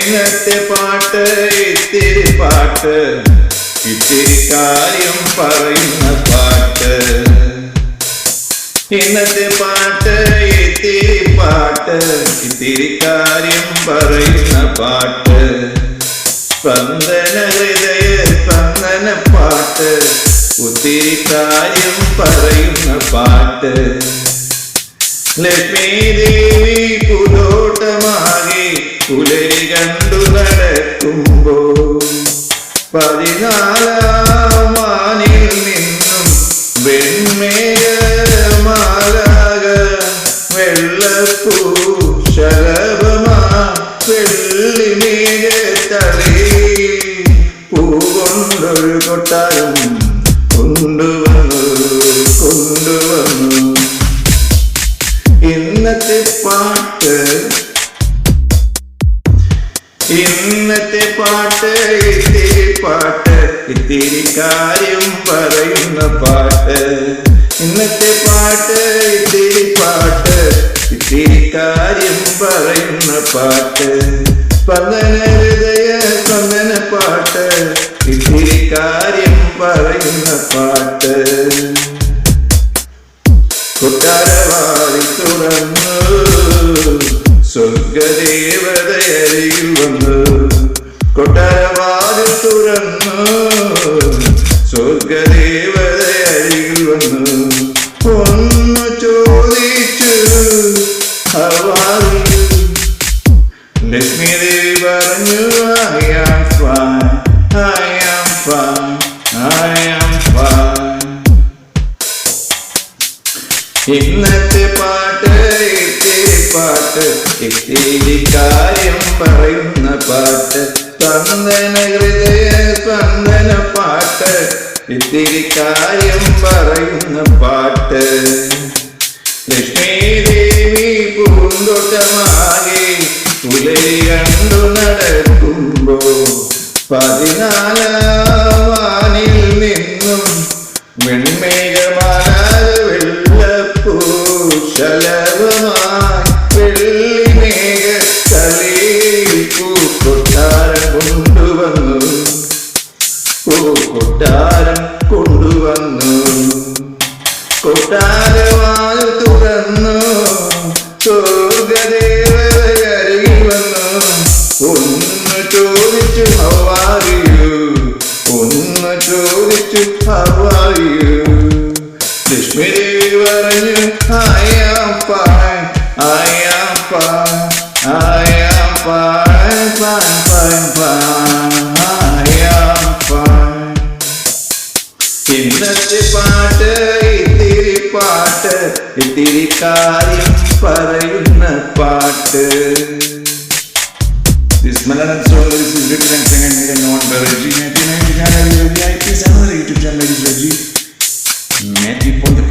ഇന്നത്തെ പാട്ട് ഇത്തിരി പാട്ട്, ഇത്തിരി കാര്യം പറയുന്ന പാട്ട്. ഇന്നത്തെ പാട്ട് ഇത്തിരി പാട്ട്, ഇത്തിരി കാര്യം പറയുന്ന പാട്ട്. സ്പന്ദന ഹൃദയ സ്പന്ദന പാട്ട്, ഒത്തിരി കാര്യം പറയുന്ന പാട്ട്. ലക്ഷ്മി ദേവി പുലോട്ടമാകെ പുലരി കണ്ടു നടക്കുമ്പോ, 14 മാനിൽ നിന്നും വെൺമേഘമാലാക വെള്ളപ്പൂ ശലഭമാ വെള്ളിമേഘത്തലയിൽ പൂകൊണ്ടൊരു കൊട്ടാരം കൊണ്ടുവന്നു. ഇന്നത്തെ പാട്ട് ഇന്നത്തെ പാട്ട് ഇത്തിരി പാട്ട്, ഇത്തിരി കാര്യം പറയുന്ന പാട്ട്. ഇന്നത്തെ പാട്ട് ഇത്തിരി പാട്ട്, ഇത്തിരി കാര്യം പറയുന്ന പാട്ട്. സ്പന്ദന ഹൃദയ സ്പന്ദന പാട്ട്, ഇത്തിരി കാര്യം പറയുന്ന പാട്ട്. കൊട്ടാരവാതിൽ തുറന്നു സ്വർഗദേവതയരികിൽ വന്നു. കൊട്ടാരവാതിൽ തുറന്നു സ്വർഗദേവതയരികിൽ വന്നു. ഒന്ന് ചോദിച്ചു ഹവാറിൽ. ലക്ഷ്മി ദേവി പറഞ്ഞു I am fine, I am fine, I am fine. ഇന്നത്തെ പാട്ട് ഇത്തിരി പാട്ട്, ഇത്തിരി കാര്യം പറയുന്ന പാട്ട്. സ്പന്ദന ഹൃദയ സ്പന്ദന പാട്ട്, ഇത്തിരി കാര്യം പറയുന്ന പാട്ട്. ലക്ഷ്മി ദേവി പൂന്തോട്ടമാകെ പുലരി കണ്ടു നടക്കുമ്പോ, 14 വാനിൽ നിന്നും വെൺമേഘമാല വെള്ളപ്പൂ ശലഭമായി വെള്ളിമേഘത്തലയിൽ പൂക്കൊട്ടാരം കൊണ്ടുവന്നു. പൂക്കൊട്ടാരം കൊണ്ടുവന്നു. കൊട്ടാരവാതിൽ തുറന്നു സ്വർഗദേവതയരികിൽ വന്നു. ഒന്ന് ചോദിച്ചു How are you? ഒന്ന് ചോദിച്ചു How are you? ലക്ഷ്മി ദേവി പറഞ്ഞു I am fine, I am fine, I am fine, fine, fine, fine, I am fine. ഇന്നത്തെ പാട്ട് ഇത്തിരി പാട്ട്, ഇത്തിരി കാര്യം പറയുന്ന പാട്ട്. This Malayalam song is written and sung and made and known by Reggie. Matthew 99 VIP. Another YouTube channel is Reggie. Matthew Ponte.